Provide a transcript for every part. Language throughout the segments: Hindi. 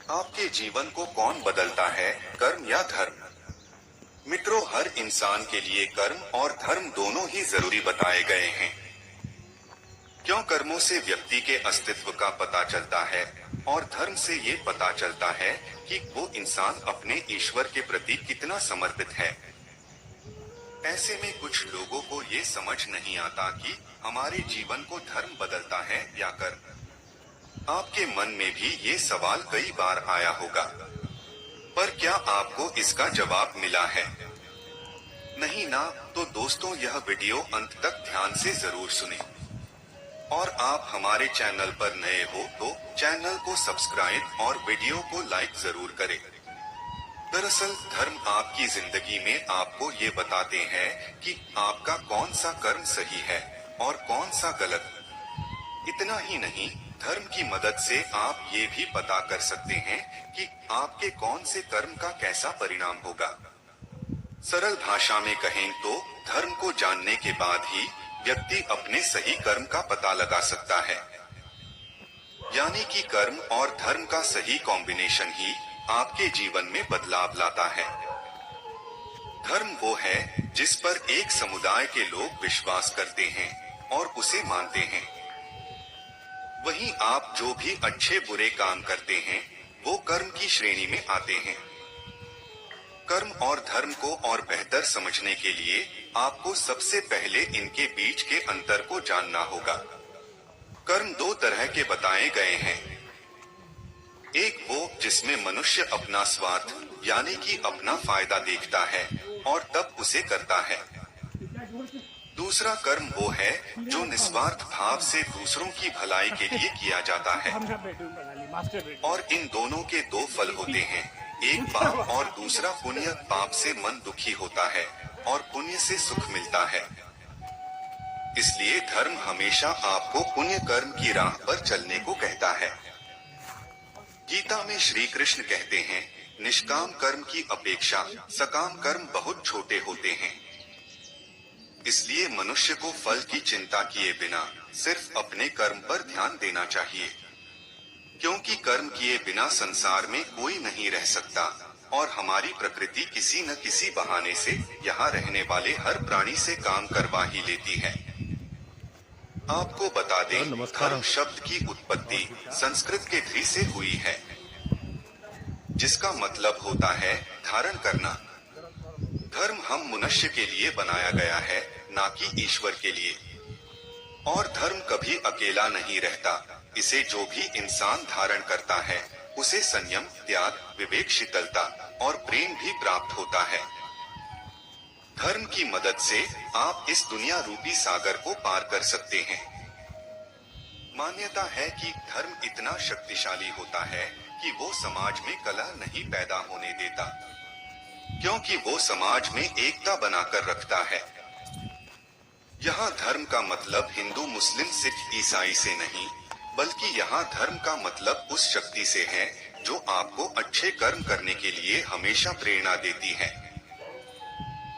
आपके जीवन को कौन बदलता है, कर्म या धर्म? मित्रों, हर इंसान के लिए कर्म और धर्म दोनों ही जरूरी बताए गए हैं। क्यों? कर्मों से व्यक्ति के अस्तित्व का पता चलता है और धर्म से ये पता चलता है कि वो इंसान अपने ईश्वर के प्रति कितना समर्पित है। ऐसे में कुछ लोगों को ये समझ नहीं आता कि हमारे जीवन को धर्म बदलता है या कर्म। आपके मन में भी ये सवाल कई बार आया होगा, पर क्या आपको इसका जवाब मिला है? नहीं ना? तो दोस्तों, यह वीडियो अंत तक ध्यान से जरूर सुने। और आप हमारे चैनल पर नए हो तो चैनल को सब्सक्राइब और वीडियो को लाइक जरूर करें। दरअसल धर्म आपकी जिंदगी में आपको ये बताते हैं कि आपका कौन सा कर्म सही है और कौन सा गलत। इतना ही नहीं, धर्म की मदद से आप ये भी पता कर सकते हैं कि आपके कौन से कर्म का कैसा परिणाम होगा। सरल भाषा में कहें तो धर्म को जानने के बाद ही व्यक्ति अपने सही कर्म का पता लगा सकता है। यानी कि कर्म और धर्म का सही कॉम्बिनेशन ही आपके जीवन में बदलाव लाता है। धर्म वो है जिस पर एक समुदाय के लोग विश्वास करते हैं और उसे मानते हैं। वहीं आप जो भी अच्छे बुरे काम करते हैं वो कर्म की श्रेणी में आते हैं। कर्म और धर्म को और बेहतर समझने के लिए आपको सबसे पहले इनके बीच के अंतर को जानना होगा। कर्म दो तरह के बताए गए हैं। एक वो जिसमें मनुष्य अपना स्वार्थ यानी कि अपना फायदा देखता है और तब उसे करता है। दूसरा कर्म वो है जो निस्वार्थ भाव से दूसरों की भलाई के लिए किया जाता है। और इन दोनों के दो फल होते हैं, एक पाप और दूसरा पुण्य। पाप से मन दुखी होता है और पुण्य से सुख मिलता है। इसलिए धर्म हमेशा आपको पुण्य कर्म की राह पर चलने को कहता है। गीता में श्री कृष्ण कहते हैं, निष्काम कर्म की अपेक्षा सकाम कर्म बहुत छोटे होते हैं। इसलिए मनुष्य को फल की चिंता किए बिना सिर्फ अपने कर्म पर ध्यान देना चाहिए, क्योंकि कर्म किए बिना संसार में कोई नहीं रह सकता और हमारी प्रकृति किसी न किसी बहाने से यहाँ रहने वाले हर प्राणी से काम करवा ही लेती है। आपको बता दें, धर्म शब्द की उत्पत्ति संस्कृत के ध्री से हुई है, जिसका मतलब होता है धारण करना। धर्म हम मनुष्य के लिए बनाया गया है, ना कि ईश्वर के लिए। और धर्म कभी अकेला नहीं रहता। इसे जो भी इंसान धारण करता है उसे संयम, त्याग, विवेक, शीतलता और प्रेम भी प्राप्त होता है। धर्म की मदद से आप इस दुनिया रूपी सागर को पार कर सकते हैं। मान्यता है कि धर्म इतना शक्तिशाली होता है कि वो समाज में कलह नहीं पैदा होने देता, क्योंकि वो समाज में एकता बनाकर रखता है। यहाँ धर्म का मतलब हिंदू, मुस्लिम, सिख, ईसाई से नहीं, बल्कि यहाँ धर्म का मतलब उस शक्ति से है जो आपको अच्छे कर्म करने के लिए हमेशा प्रेरणा देती है।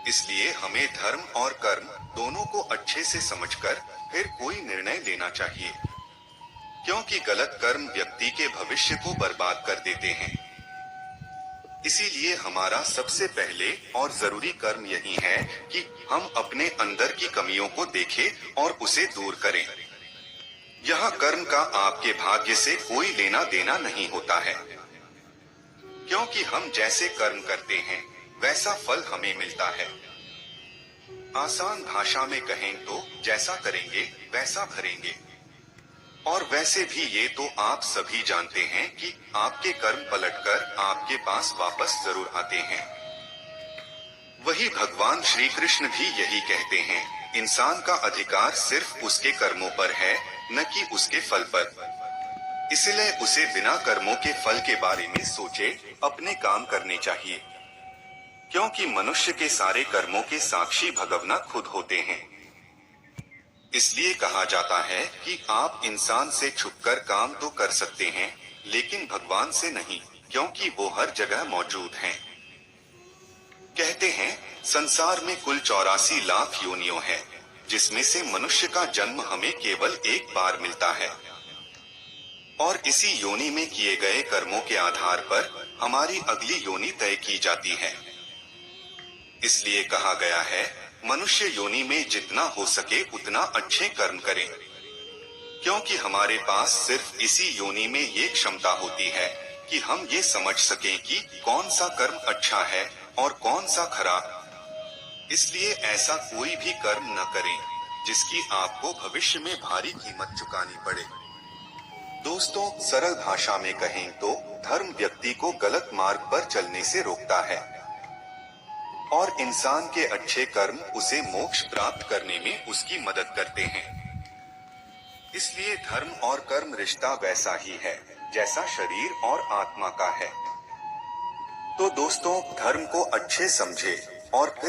इसलिए हमें धर्म और कर्म दोनों को अच्छे से समझकर फिर कोई निर्णय लेना चाहिए, क्योंकि गलत कर्म व्यक्ति के भविष्य को बर्बाद कर देते हैं। इसीलिए हमारा सबसे पहले और जरूरी कर्म यही है कि हम अपने अंदर की कमियों को देखें और उसे दूर करें। यह कर्म का आपके भाग्य से कोई लेना देना नहीं होता है, क्योंकि हम जैसे कर्म करते हैं वैसा फल हमें मिलता है। आसान भाषा में कहें तो जैसा करेंगे वैसा भरेंगे। और वैसे भी ये तो आप सभी जानते हैं कि आपके कर्म पलटकर आपके पास वापस जरूर आते हैं। वही भगवान श्री कृष्ण भी यही कहते हैं, इंसान का अधिकार सिर्फ उसके कर्मों पर है, न कि उसके फल पर। इसलिए उसे बिना कर्मों के फल के बारे में सोचे अपने काम करने चाहिए, क्योंकि मनुष्य के सारे कर्मों के साक्षी भगवान खुद होते हैं। इसलिए कहा जाता है कि आप इंसान से छुपकर काम तो कर सकते हैं, लेकिन भगवान से नहीं, क्योंकि वो हर जगह मौजूद हैं। कहते हैं संसार में कुल 84 लाख योनियों हैं, जिसमें से मनुष्य का जन्म हमें केवल एक बार मिलता है। और इसी योनि में किए गए कर्मों के आधार पर हमारी अगली योनि तय की जाती है। इसलिए कहा गया है, मनुष्य योनि में जितना हो सके उतना अच्छे कर्म करें, क्योंकि हमारे पास सिर्फ इसी योनि में ये क्षमता होती है कि हम ये समझ सकें कि कौन सा कर्म अच्छा है और कौन सा खराब। इसलिए ऐसा कोई भी कर्म न करें जिसकी आपको भविष्य में भारी कीमत चुकानी पड़े। दोस्तों, सरल भाषा में कहें तो धर्म व्यक्ति को गलत मार्ग पर चलने से रोकता है और इंसान के अच्छे कर्म उसे मोक्ष प्राप्त करने में उसकी मदद करते हैं। इसलिए धर्म और कर्म रिश्ता वैसा ही है जैसा शरीर और आत्मा का है। तो दोस्तों, धर्म को अच्छे समझे और फिर